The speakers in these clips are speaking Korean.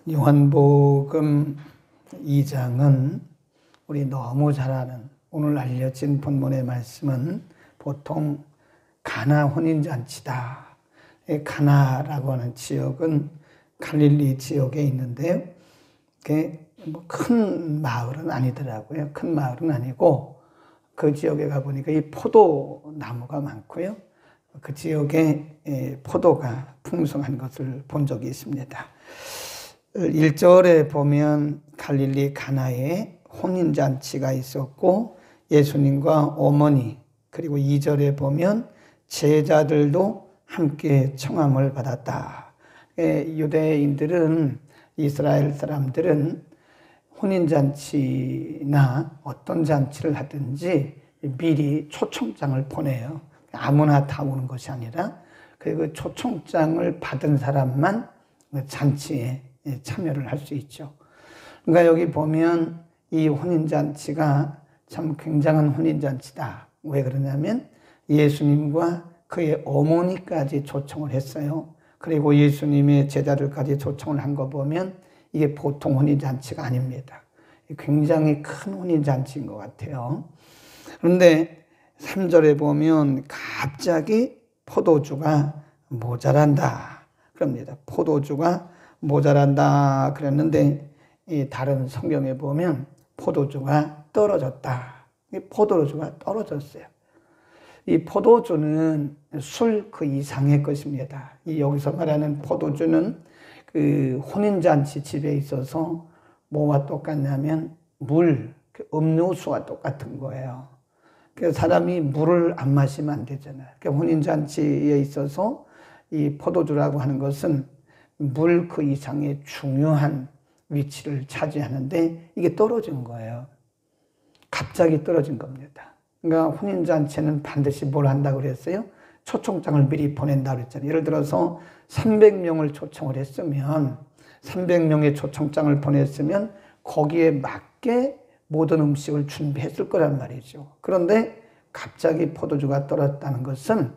요한복음 2장은 우리 너무 잘 아는 오늘 알려진 본문의 말씀은 보통 가나 혼인잔치다. 가나라고 하는 지역은 갈릴리 지역에 있는데요. 그게 뭐 큰 마을은 아니더라고요. 큰 마을은 아니고 그 지역에 가보니까 이 포도나무가 많고요. 그 지역에 포도가 풍성한 것을 본 적이 있습니다. 1절에 보면 갈릴리 가나에 혼인잔치가 있었고 예수님과 어머니, 그리고 2절에 보면 제자들도 함께 청함을 받았다. 유대인들은, 이스라엘 사람들은 혼인잔치나 어떤 잔치를 하든지 미리 초청장을 보내요. 아무나 다 오는 것이 아니라 그 초청장을 받은 사람만 잔치에 참여를 할 수 있죠. 그러니까 여기 보면 이 혼인잔치가 참 굉장한 혼인잔치다. 왜 그러냐면 예수님과 그의 어머니까지 초청을 했어요. 그리고 예수님의 제자들까지 초청을 한 거 보면 이게 보통 혼인잔치가 아닙니다. 굉장히 큰 혼인잔치인 것 같아요. 그런데 3절에 보면 갑자기 포도주가 모자란다 그럽니다. 포도주가 모자란다 그랬는데 이 다른 성경에 보면 포도주가 떨어졌다. 포도주가 떨어졌어요. 이 포도주는 술 그 이상의 것입니다. 이 여기서 말하는 포도주는 그 혼인잔치 집에 있어서 뭐와 똑같냐면 물, 음료수와 똑같은 거예요. 그래서 사람이 물을 안 마시면 안 되잖아요. 그러니까 혼인잔치에 있어서 이 포도주라고 하는 것은 물 그 이상의 중요한 위치를 차지하는데 이게 떨어진 거예요. 갑자기 떨어진 겁니다. 그러니까 혼인잔치는 반드시 뭘 한다고 그랬어요? 초청장을 미리 보낸다고 그랬잖아요. 예를 들어서 300명을 초청을 했으면 300명의 초청장을 보냈으면 거기에 맞게 모든 음식을 준비했을 거란 말이죠. 그런데 갑자기 포도주가 떨어졌다는 것은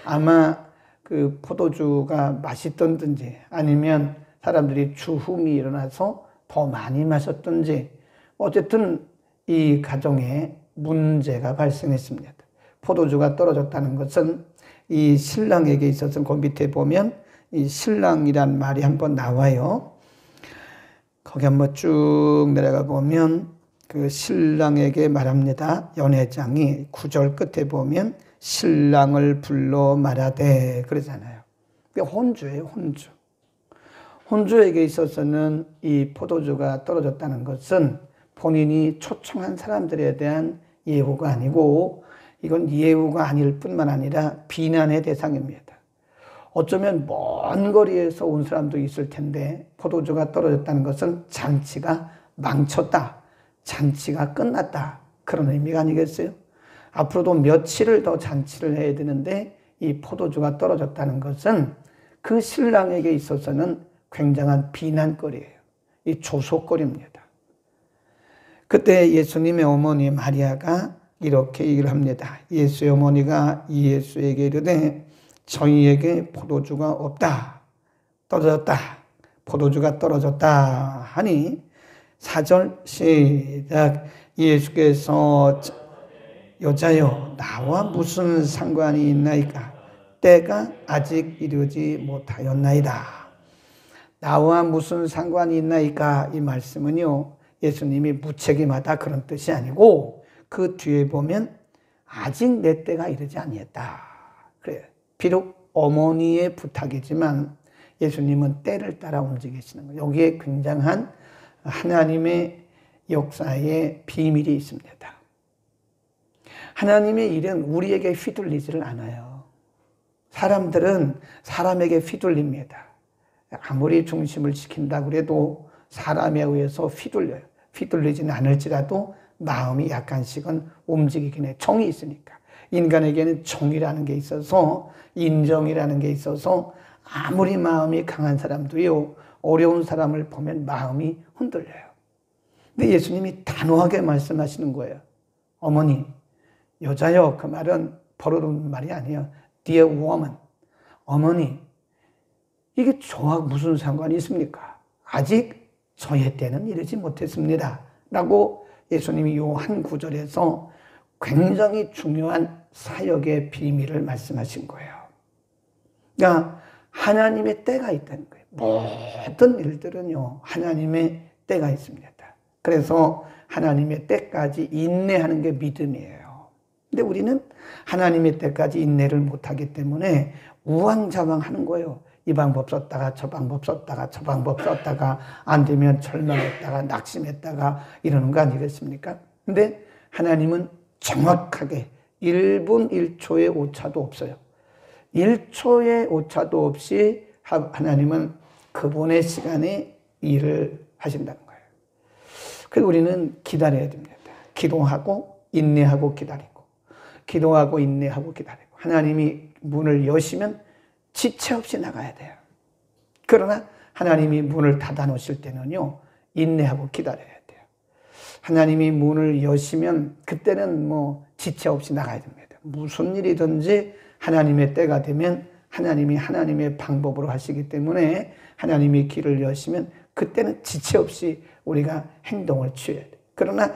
아마 그 포도주가 맛있던지 아니면 사람들이 주흥이 일어나서 더 많이 마셨던지 어쨌든 이 가정에 문제가 발생했습니다. 포도주가 떨어졌다는 것은 이 신랑에게 있어서 그 밑에 보면 이 신랑이란 말이 한번 나와요. 거기 한번 쭉 내려가 보면 그 신랑에게 말합니다. 연회장이 9절 끝에 보면 신랑을 불러 말하되 그러잖아요. 혼주예요, 혼주. 혼주에게 있어서는 이 포도주가 떨어졌다는 것은 본인이 초청한 사람들에 대한 예우가 아니고 이건 예우가 아닐 뿐만 아니라 비난의 대상입니다. 어쩌면 먼 거리에서 온 사람도 있을 텐데 포도주가 떨어졌다는 것은 잔치가 망쳤다. 잔치가 끝났다. 그런 의미가 아니겠어요? 앞으로도 며칠을 더 잔치를 해야 되는데 이 포도주가 떨어졌다는 것은 그 신랑에게 있어서는 굉장한 비난거리예요. 이 조소거리입니다. 그때 예수님의 어머니 마리아가 이렇게 얘기를 합니다. 예수의 어머니가 예수에게 이르되 저희에게 포도주가 없다. 떨어졌다. 포도주가 떨어졌다 하니 4절 시작. 예수께서 여자여 나와 무슨 상관이 있나이까? 때가 아직 이르지 못하였나이다. 나와 무슨 상관이 있나이까? 이 말씀은요, 예수님이 무책임하다 그런 뜻이 아니고 그 뒤에 보면 아직 내 때가 이르지 아니했다. 그래요. 비록 어머니의 부탁이지만 예수님은 때를 따라 움직이시는 거예요. 여기에 굉장한 하나님의 역사의 비밀이 있습니다. 하나님의 일은 우리에게 휘둘리지를 않아요. 사람들은 사람에게 휘둘립니다. 아무리 중심을 지킨다고 해도 사람에 의해서 휘둘려요. 휘둘리지는 않을지라도 마음이 약간씩은 움직이긴 해. 정이 있으니까. 인간에게는 정이라는 게 있어서, 인정이라는 게 있어서 아무리 마음이 강한 사람도요, 어려운 사람을 보면 마음이 흔들려요. 근데 예수님이 단호하게 말씀하시는 거예요. 어머니, 여자여, 그 말은 버릇없는 말이 아니에요. Dear woman, 어머니, 이게 저하고 무슨 상관이 있습니까? 아직 저의 때는 이르지 못했습니다. 라고 예수님이 요 한 구절에서 굉장히 중요한 사역의 비밀을 말씀하신 거예요. 그러니까 하나님의 때가 있다는 거예요. 모든 일들은요, 하나님의 때가 있습니다. 그래서 하나님의 때까지 인내하는 게 믿음이에요. 근데 우리는 하나님의 때까지 인내를 못하기 때문에 우왕좌왕하는 거예요. 이 방법 썼다가 저 방법 썼다가 저 방법 썼다가 안 되면 절망했다가 낙심했다가 이러는 거 아니겠습니까? 근데 하나님은 정확하게 1분 1초의 오차도 없어요. 1초의 오차도 없이 하나님은 그분의 시간에 일을 하신다는 거예요. 그래서 우리는 기다려야 됩니다. 기도하고 인내하고 기다리고, 기도하고 인내하고 기다리고, 하나님이 문을 여시면 지체 없이 나가야 돼요. 그러나 하나님이 문을 닫아 놓으실 때는요, 인내하고 기다려야 돼요. 하나님이 문을 여시면 그때는 뭐 지체 없이 나가야 됩니다. 무슨 일이든지 하나님의 때가 되면 하나님이 하나님의 방법으로 하시기 때문에 하나님이 길을 여시면 그때는 지체 없이 우리가 행동을 취해야 돼요. 그러나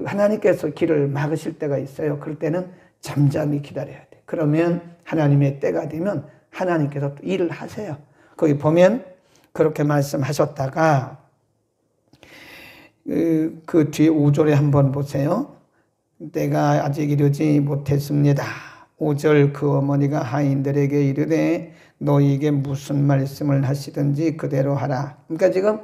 하나님께서 길을 막으실 때가 있어요. 그럴 때는 잠잠히 기다려야 돼요. 그러면 하나님의 때가 되면 하나님께서 또 일을 하세요. 거기 보면 그렇게 말씀하셨다가 그 뒤에 5절에 한번 보세요. 때가 아직 이르지 못했습니다. 5절 그 어머니가 하인들에게 이르되 너희에게 무슨 말씀을 하시든지 그대로 하라. 그러니까 지금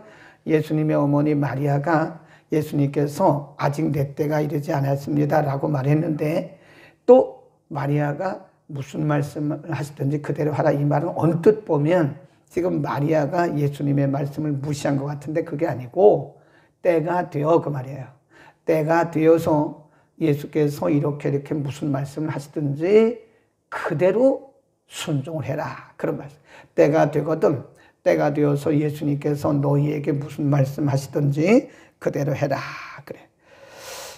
예수님의 어머니 마리아가 예수님께서 아직 내 때가 이르지 않았습니다 라고 말했는데 또 마리아가 무슨 말씀을 하시든지 그대로 하라. 이 말은 언뜻 보면 지금 마리아가 예수님의 말씀을 무시한 것 같은데 그게 아니고 때가 되어 그 말이에요. 때가 되어서 예수께서 이렇게 무슨 말씀을 하시든지 그대로 순종을 해라. 그런 말씀. 때가 되거든. 때가 되어서 예수님께서 너희에게 무슨 말씀 하시든지 그대로 해라. 그래.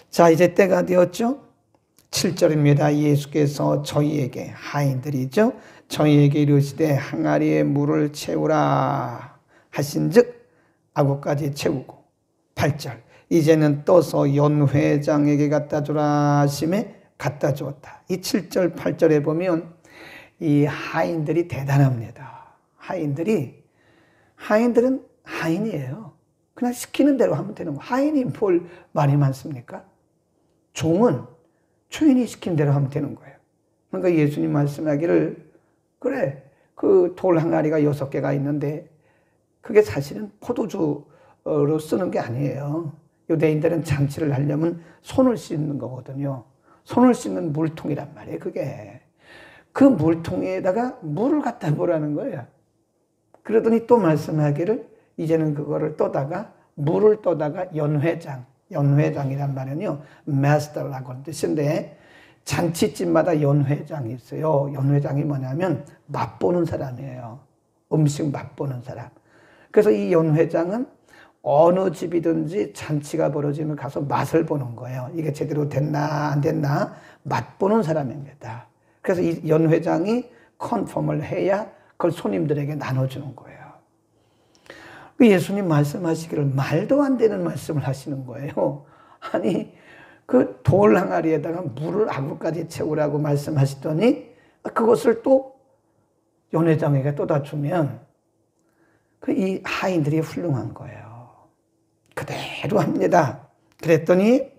자, 이제 때가 되었죠? 7절입니다. 예수께서 저희에게, 하인들이죠, 저희에게 이르시되 항아리에 물을 채우라 하신즉 아구까지 채우고. 8절 이제는 떠서 연회장에게 갖다 주라 하심에 갖다 주었다. 이 7절 8절에 보면 이 하인들이 대단합니다. 하인들은 하인이에요. 그냥 시키는 대로 하면 되는 거예요. 하인이 뭘 말이 많습니까? 종은 주인이 시킨 대로 하면 되는 거예요. 그러니까 예수님 말씀하기를 그래 그 돌 항아리가 6개가 있는데 그게 사실은 포도주로 쓰는 게 아니에요. 유대인들은 잔치를 하려면 손을 씻는 거거든요. 손을 씻는 물통이란 말이에요. 그게 그 물통에다가 물을 갖다 보라는 거예요. 그러더니 또 말씀하기를 이제는 그거를 떠다가 물을 떠다가 연회장이란 말은요 마스터라고 하는 뜻인데 잔치집마다 연회장이 있어요. 연회장이 뭐냐면 맛보는 사람이에요. 음식 맛보는 사람. 그래서 이 연회장은 어느 집이든지 잔치가 벌어지면 가서 맛을 보는 거예요. 이게 제대로 됐나 안 됐나 맛보는 사람입니다. 그래서 이 연회장이 컨펌을 해야 그걸 손님들에게 나눠주는 거예요. 예수님 말씀하시기를 말도 안 되는 말씀을 하시는 거예요. 아니 그 돌 항아리에다가 물을 아구까지 채우라고 말씀하시더니 그것을 또 연회장에게 떠다 주면 이 하인들이 훌륭한 거예요. 그대로 합니다. 그랬더니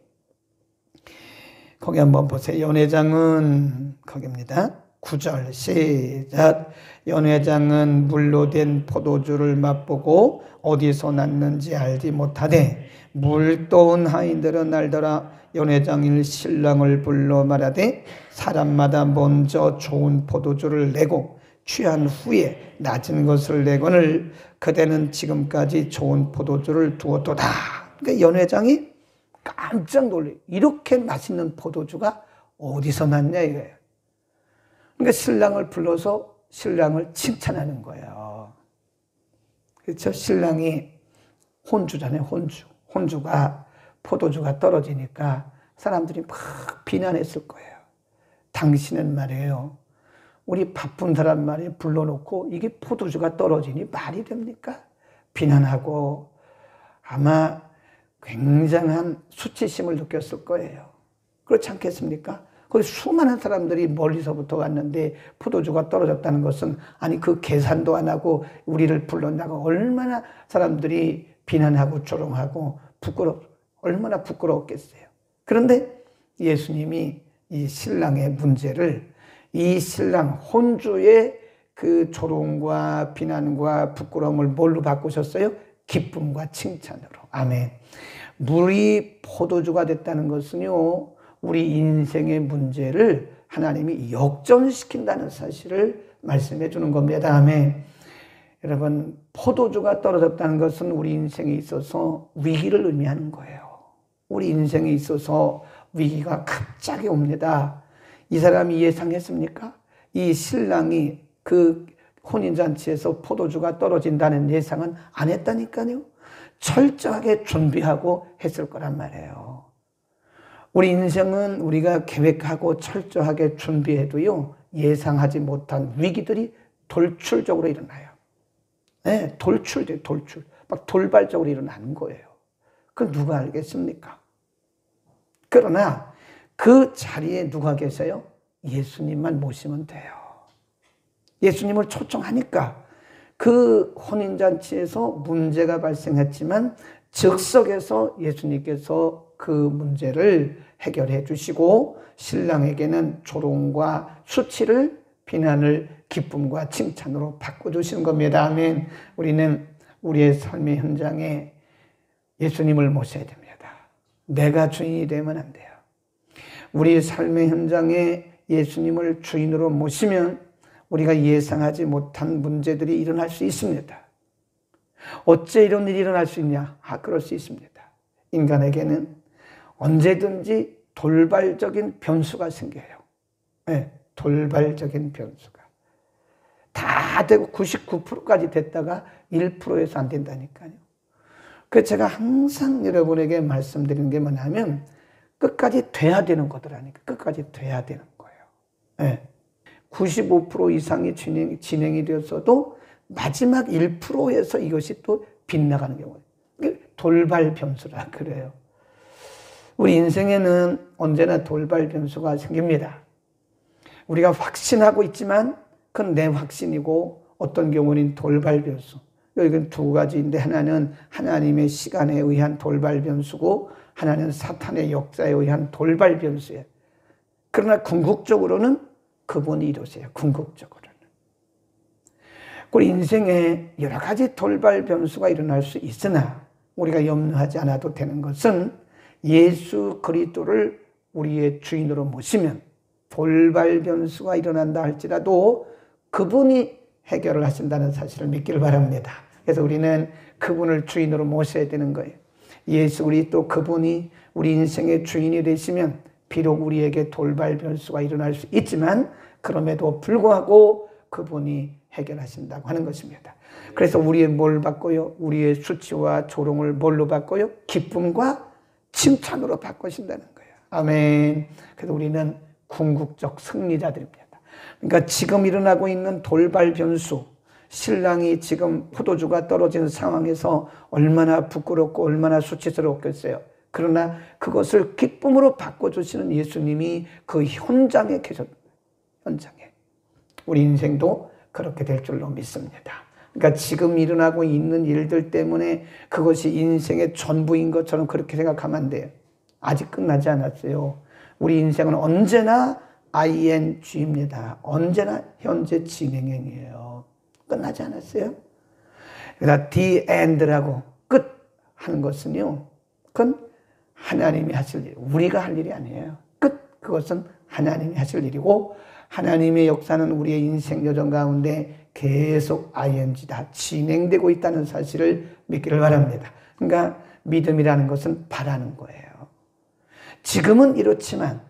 거기 한번 보세요. 연회장은 거기입니다. 9절 시작. 연회장은 물로 된 포도주를 맛보고 어디서 났는지 알지 못하되 물 떠온 하인들은 알더라. 연회장일 신랑을 불러 말하되 사람마다 먼저 좋은 포도주를 내고 취한 후에 낮은 것을 내거늘 그대는 지금까지 좋은 포도주를 두었도다. 그러니까 연회장이 깜짝 놀래. 이렇게 맛있는 포도주가 어디서 났냐 이거예요. 그러니까 신랑을 불러서 신랑을 칭찬하는 거예요. 그렇죠? 신랑이 혼주잖아요. 혼주가 포도주가 떨어지니까 사람들이 막 비난했을 거예요. 당신은 말이에요. 우리 바쁜 사람 말이에요. 불러놓고 이게 포도주가 떨어지니 말이 됩니까? 비난하고 아마 굉장한 수치심을 느꼈을 거예요. 그렇지 않겠습니까? 거기 수많은 사람들이 멀리서부터 왔는데 포도주가 떨어졌다는 것은 아니 그 계산도 안 하고 우리를 불렀다고 얼마나 사람들이 비난하고 조롱하고 얼마나 부끄러웠겠어요. 그런데 예수님이 이 신랑의 문제를 이 신랑 혼주의 그 조롱과 비난과 부끄러움을 뭘로 바꾸셨어요? 기쁨과 칭찬으로. 아멘. 물이 포도주가 됐다는 것은요, 우리 인생의 문제를 하나님이 역전시킨다는 사실을 말씀해 주는 겁니다. 아멘. 여러분, 포도주가 떨어졌다는 것은 우리 인생에 있어서 위기를 의미하는 거예요. 우리 인생에 있어서 위기가 갑자기 옵니다. 이 사람이 예상했습니까? 이 신랑이 그 혼인잔치에서 포도주가 떨어진다는 예상은 안 했다니까요. 철저하게 준비하고 했을 거란 말이에요. 우리 인생은 우리가 계획하고 철저하게 준비해도요, 예상하지 못한 위기들이 돌출적으로 일어나요. 네, 돌출. 막 돌발적으로 일어나는 거예요. 그걸 누가 알겠습니까? 그러나 그 자리에 누가 계세요? 예수님만 모시면 돼요. 예수님을 초청하니까 그 혼인잔치에서 문제가 발생했지만 즉석에서 예수님께서 그 문제를 해결해 주시고 신랑에게는 조롱과 수치를 비난을 기쁨과 칭찬으로 바꿔주시는 겁니다. 아멘. 우리는 우리의 삶의 현장에 예수님을 모셔야 됩니다. 내가 주인이 되면 안 돼요. 우리 삶의 현장에 예수님을 주인으로 모시면 우리가 예상하지 못한 문제들이 일어날 수 있습니다. 어째 이런 일이 일어날 수 있냐? 그럴 수 있습니다. 인간에게는 언제든지 돌발적인 변수가 생겨요. 네, 돌발적인 변수가. 다 되고 99%까지 됐다가 1%에서 안 된다니까요. 그래서 제가 항상 여러분에게 말씀드리는 게 뭐냐면 끝까지 돼야 되는 거더라니까. 끝까지 돼야 되는 거예요. 네. 95% 이상이 진행이 되었어도 마지막 1%에서 이것이 또 빗나가는 경우예요. 돌발 변수라 그래요. 우리 인생에는 언제나 돌발 변수가 생깁니다. 우리가 확신하고 있지만 그건 내 확신이고 어떤 경우는 돌발 변수. 이건 두 가지인데 하나는 하나님의 시간에 의한 돌발 변수고 하나는 사탄의 역사에 의한 돌발 변수예요. 그러나 궁극적으로는 그분이 이루세요. 궁극적으로는. 우리 인생에 여러 가지 돌발 변수가 일어날 수 있으나 우리가 염려하지 않아도 되는 것은 예수 그리스도를 우리의 주인으로 모시면 돌발 변수가 일어난다 할지라도 그분이 해결을 하신다는 사실을 믿기를 바랍니다. 그래서 우리는 그분을 주인으로 모셔야 되는 거예요. 예수 그리스도 그분이 우리 인생의 주인이 되시면 비록 우리에게 돌발 변수가 일어날 수 있지만 그럼에도 불구하고 그분이 해결하신다고 하는 것입니다. 그래서 우리의 뭘 바꿔요? 우리의 수치와 조롱을 뭘로 바꿔요? 기쁨과 칭찬으로 바꾸신다는 거예요. 아멘. 그래서 우리는 궁극적 승리자들입니다. 그러니까 지금 일어나고 있는 돌발 변수, 신랑이 지금 포도주가 떨어진 상황에서 얼마나 부끄럽고 얼마나 수치스러웠겠어요. 그러나 그것을 기쁨으로 바꿔주시는 예수님이 그 현장에 계셨다. 현장에. 우리 인생도 그렇게 될 줄로 믿습니다. 그러니까 지금 일어나고 있는 일들 때문에 그것이 인생의 전부인 것처럼 그렇게 생각하면 안 돼요. 아직 끝나지 않았어요. 우리 인생은 언제나 ing입니다. 언제나 현재 진행형이에요. 끝나지 않았어요. 그러니까 the end라고 끝 하는 것은요. 그건 하나님이 하실 일, 우리가 할 일이 아니에요. 끝, 그것은 하나님이 하실 일이고 하나님의 역사는 우리의 인생 여정 가운데 계속 ing다 진행되고 있다는 사실을 믿기를 바랍니다. 그러니까 믿음이라는 것은 바라는 거예요. 지금은 이렇지만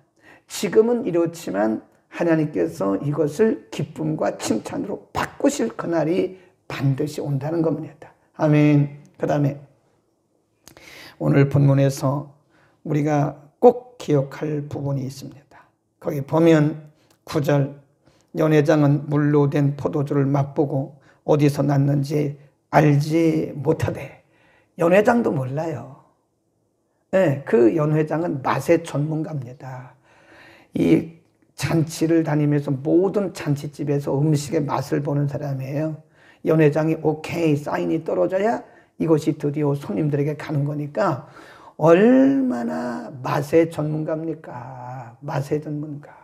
하나님께서 이것을 기쁨과 칭찬으로 바꾸실 그날이 반드시 온다는 겁니다. 아멘. 그 다음에 오늘 본문에서 우리가 꼭 기억할 부분이 있습니다. 거기 보면 9절 연회장은 물로 된 포도주를 맛보고 어디서 났는지 알지 못하되. 연회장도 몰라요. 네, 그 연회장은 맛의 전문가입니다. 이 잔치를 다니면서 모든 잔치집에서 음식의 맛을 보는 사람이에요. 연회장이 오케이 사인이 떨어져야 이것이 드디어 손님들에게 가는 거니까 얼마나 맛의 전문가입니까? 맛의 전문가.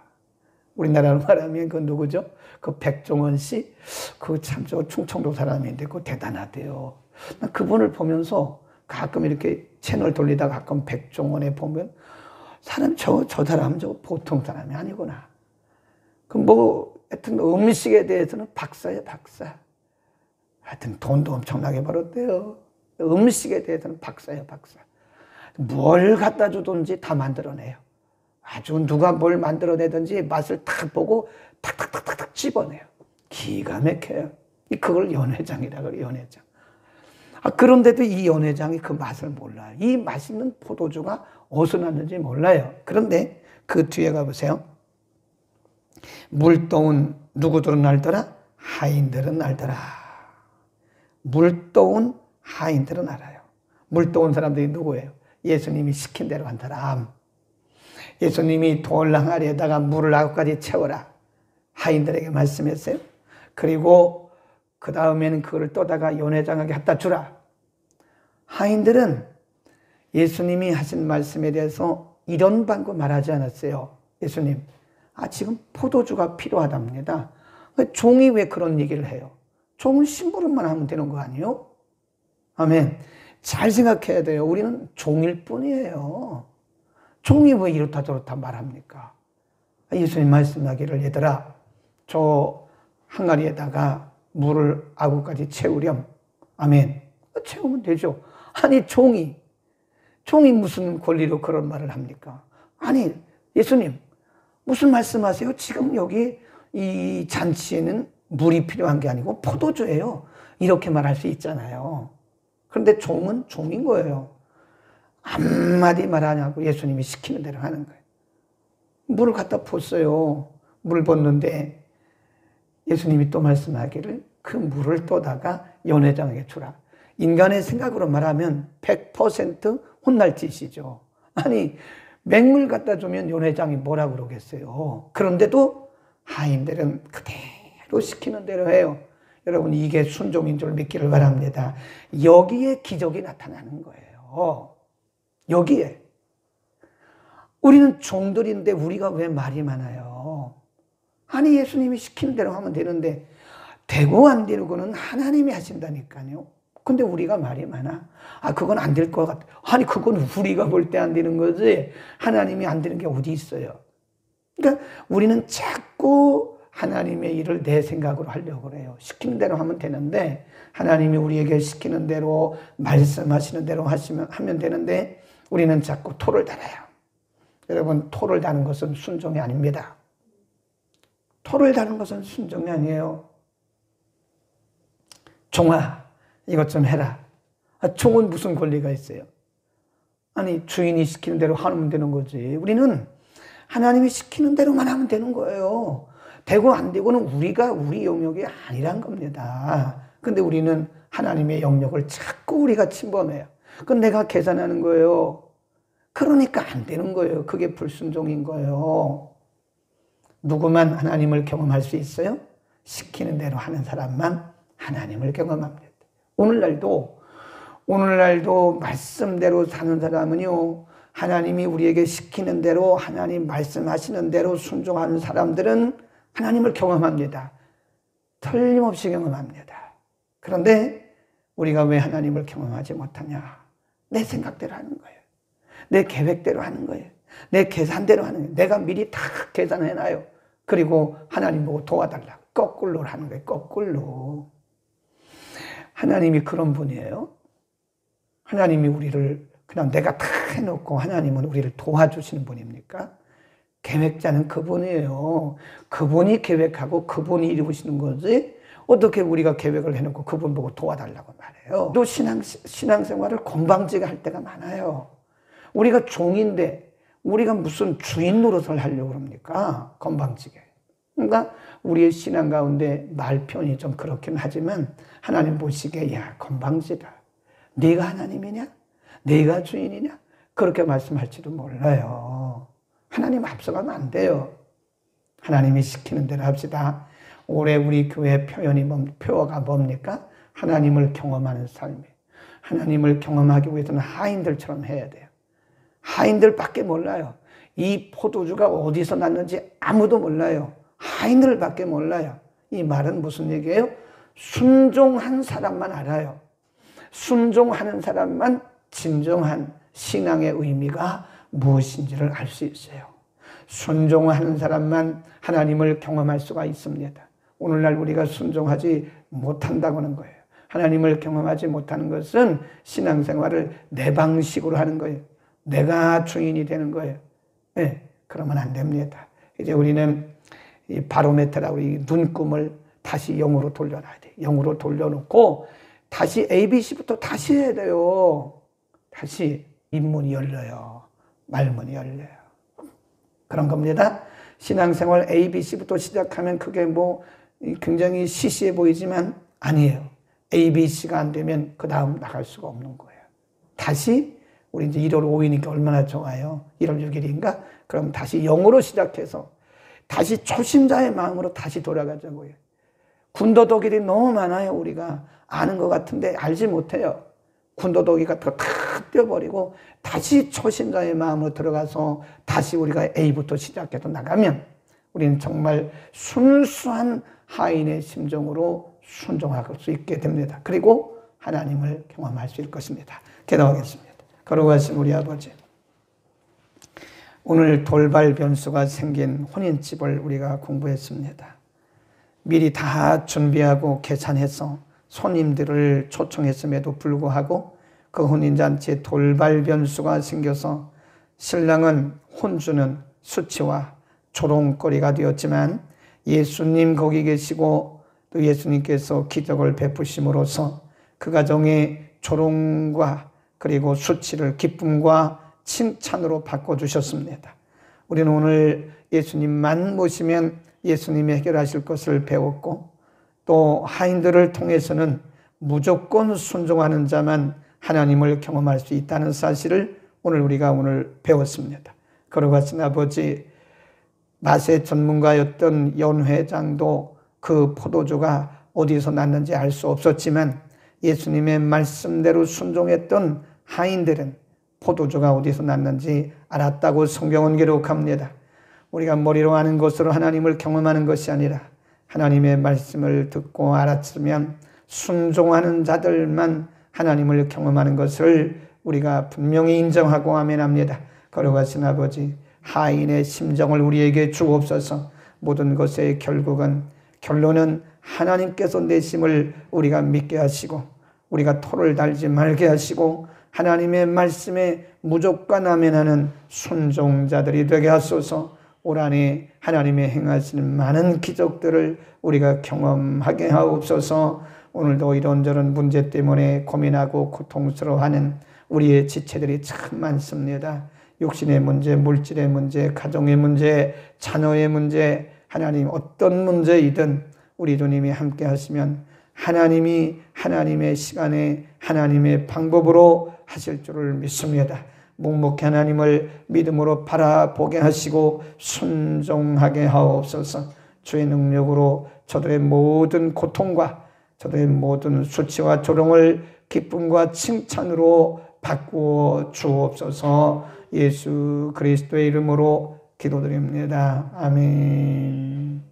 우리나라로 말하면 그 누구죠? 그 백종원 씨? 그 참 저 충청도 사람인데 그거 대단하대요. 난 그분을 보면서 가끔 이렇게 채널 돌리다가 가끔 백종원에 보면 저 사람 저 보통 사람이 아니구나. 그 하여튼 음식에 대해서는 박사예요, 박사. 하여튼 돈도 엄청나게 벌었대요. 음식에 대해서는 박사예요, 박사. 뭘 갖다 주든지 다 만들어내요. 아주 누가 뭘 만들어내든지 맛을 딱 보고 탁탁탁탁 집어내요. 기가 막혀요. 그걸 연회장이라 그래요, 연회장. 그런데도 이 연회장이 그 맛을 몰라요. 이 맛있는 포도주가 어디서 났는지 몰라요. 그런데 그 뒤에 가보세요. 물도운 누구들은 알더라? 하인들은 알더라. 물도운 하인들은 알아요. 물도운 사람들이 누구예요? 예수님이 시킨 대로 한 사람. 예수님이 돌 항아리에다가 물을 9가지 채워라. 하인들에게 말씀했어요. 그리고 그 다음에는 그걸 떠다가 연회장에게 갖다 주라. 하인들은 예수님이 하신 말씀에 대해서 이런 방법 말하지 않았어요. 예수님, 지금 포도주가 필요하답니다. 종이 왜 그런 얘기를 해요? 종은 심부름만 하면 되는 거 아니에요? 아멘. 잘 생각해야 돼요. 우리는 종일 뿐이에요. 종이 왜 이렇다 저렇다 말합니까? 예수님 말씀하기를 얘들아 저 항아리에다가 물을 9가지 채우렴. 아멘. 채우면 되죠. 아니 종이 무슨 권리로 그런 말을 합니까? 아니 예수님 무슨 말씀하세요? 지금 여기 이 잔치에는 물이 필요한 게 아니고 포도주예요. 이렇게 말할 수 있잖아요. 그런데 종은 종인 거예요. 한마디 말하냐고 예수님이 시키는 대로 하는 거예요. 물을 갖다 붓어요. 물 붓는데 예수님이 또 말씀하기를 그 물을 떠다가 연회장에게 주라. 인간의 생각으로 말하면 100% 혼날 짓이죠. 아니 맹물 갖다 주면 연회장이 뭐라 그러겠어요. 그런데도 하인들은 그대로 시키는 대로 해요. 여러분 이게 순종인 줄 믿기를 바랍니다. 여기에 기적이 나타나는 거예요. 여기에. 우리는 종들인데 우리가 왜 말이 많아요? 아니 예수님이 시키는 대로 하면 되는데 되고 안 되고는 하나님이 하신다니까요. 근데 우리가 말이 많아. 그건 안 될 것 같아. 아니 그건 우리가 볼 때 안 되는 거지 하나님이 안 되는 게 어디 있어요. 그러니까 우리는 자꾸 하나님의 일을 내 생각으로 하려고 그래요. 시키는 대로 하면 되는데 하나님이 우리에게 시키는 대로 말씀하시는 대로 하면 되는데 우리는 자꾸 토를 달아요. 여러분 토를 다는 것은 순종이 아닙니다. 토를 다는 것은 순종이 아니에요. 종아 이것 좀 해라. 종은 무슨 권리가 있어요? 아니 주인이 시키는 대로 하면 되는 거지. 우리는 하나님이 시키는 대로만 하면 되는 거예요. 되고 안 되고는 우리 영역이 아니란 겁니다. 근데 우리는 하나님의 영역을 자꾸 우리가 침범해요. 그건 내가 계산하는 거예요. 그러니까 안 되는 거예요. 그게 불순종인 거예요. 누구만 하나님을 경험할 수 있어요? 시키는 대로 하는 사람만 하나님을 경험합니다. 오늘날도 말씀대로 사는 사람은요, 하나님이 우리에게 시키는 대로 하나님 말씀하시는 대로 순종하는 사람들은 하나님을 경험합니다. 틀림없이 경험합니다. 그런데 우리가 왜 하나님을 경험하지 못하냐? 내 생각대로 하는 거예요. 내 계획대로 하는 거예요. 내 계산대로 하는 거예요. 내가 미리 다 계산해놔요. 그리고 하나님 보고 도와달라고. 거꾸로 하는 거예요. 거꾸로. 하나님이 그런 분이에요. 하나님이 우리를 그냥 내가 다 해놓고 하나님은 우리를 도와주시는 분입니까? 계획자는 그분이에요. 그분이 계획하고 그분이 이루시는 거지 어떻게 우리가 계획을 해놓고 그분 보고 도와달라고 말해요. 또 신앙생활을 건방지게 할 때가 많아요. 우리가 종인데 우리가 무슨 주인 노릇을 하려고 그럽니까? 건방지게. 그러니까 우리의 신앙 가운데 말 표현이 좀 그렇긴 하지만 하나님 보시기에 야 건방지다. 네가 하나님이냐? 네가 주인이냐? 그렇게 말씀할지도 몰라요. 하나님 앞서가면 안 돼요. 하나님이 시키는 대로 합시다. 올해 우리 교회 표어가 뭡니까? 하나님을 경험하는 삶이에요. 하나님을 경험하기 위해서는 하인들처럼 해야 돼요. 하인들밖에 몰라요. 이 포도주가 어디서 났는지 아무도 몰라요. 하인들밖에 몰라요. 이 말은 무슨 얘기예요? 순종한 사람만 알아요. 순종하는 사람만 진정한 신앙의 의미가 무엇인지를 알 수 있어요. 순종하는 사람만 하나님을 경험할 수가 있습니다. 오늘날 우리가 순종하지 못한다고 하는 거예요. 하나님을 경험하지 못하는 것은 신앙생활을 내 방식으로 하는 거예요. 내가 주인이 되는 거예요. 네, 그러면 안 됩니다. 이제 우리는 이 바로메트라고 이 눈금을 다시 0으로 돌려놔야 돼요. 0으로 돌려놓고 다시 ABC부터 다시 해야 돼요. 다시 입문이 열려요. 말문이 열려요. 그런 겁니다. 신앙생활 ABC부터 시작하면 그게 뭐 굉장히 시시해 보이지만 아니에요. ABC가 안 되면 그 다음 나갈 수가 없는 거예요. 다시 우리 이제 1월 5일이니까 얼마나 좋아요. 1월 6일인가? 그럼 다시 0으로 시작해서 다시 초심자의 마음으로 다시 돌아가자고요. 군더더기들이 너무 많아요. 우리가 아는 것 같은데 알지 못해요. 군더더기 같은 거 다 떼어버리고 다시 초심자의 마음으로 들어가서 다시 우리가 A부터 시작해서 나가면 우리는 정말 순수한 하인의 심정으로 순종할 수 있게 됩니다. 그리고 하나님을 경험할 수 있을 것입니다. 기도하겠습니다. 거룩하신 우리 아버지, 오늘 돌발 변수가 생긴 혼인집을 우리가 공부했습니다. 미리 다 준비하고 계산해서 손님들을 초청했음에도 불구하고 그 혼인잔치에 돌발 변수가 생겨서 신랑은 혼주는 수치와 조롱거리가 되었지만 예수님 거기 계시고 또 예수님께서 기적을 베푸심으로써 그 가정의 조롱과 그리고 수치를 기쁨과 칭찬으로 바꿔주셨습니다. 우리는 오늘 예수님만 모시면 예수님이 해결하실 것을 배웠고 또 하인들을 통해서는 무조건 순종하는 자만 하나님을 경험할 수 있다는 사실을 우리가 오늘 배웠습니다. 거룩하신 아버지, 맛의 전문가였던 연 회장도 그 포도주가 어디서 났는지 알 수 없었지만 예수님의 말씀대로 순종했던 하인들은 포도주가 어디서 났는지 알았다고 성경은 기록합니다. 우리가 머리로 아는 것으로 하나님을 경험하는 것이 아니라 하나님의 말씀을 듣고 알았으면 순종하는 자들만 하나님을 경험하는 것을 우리가 분명히 인정하고 아멘합니다. 거룩하신 아버지, 하인의 심정을 우리에게 주옵소서. 모든 것의 결론은 하나님께서 내심을 우리가 믿게 하시고 우리가 토를 달지 말게 하시고 하나님의 말씀에 무조건 아멘하는 순종자들이 되게 하소서. 올 한해 하나님의 행하시는 많은 기적들을 우리가 경험하게 하옵소서. 오늘도 이런저런 문제 때문에 고민하고 고통스러워하는 우리의 지체들이 참 많습니다. 육신의 문제, 물질의 문제, 가정의 문제, 자녀의 문제, 하나님 어떤 문제이든 우리 주님이 함께 하시면 하나님이 하나님의 시간에 하나님의 방법으로 하실 줄을 믿습니다. 묵묵히 하나님을 믿음으로 바라보게 하시고 순종하게 하옵소서. 주의 능력으로 저들의 모든 고통과 저들의 모든 수치와 조롱을 기쁨과 칭찬으로 바꾸어 주옵소서. 예수 그리스도의 이름으로 기도드립니다. 아멘.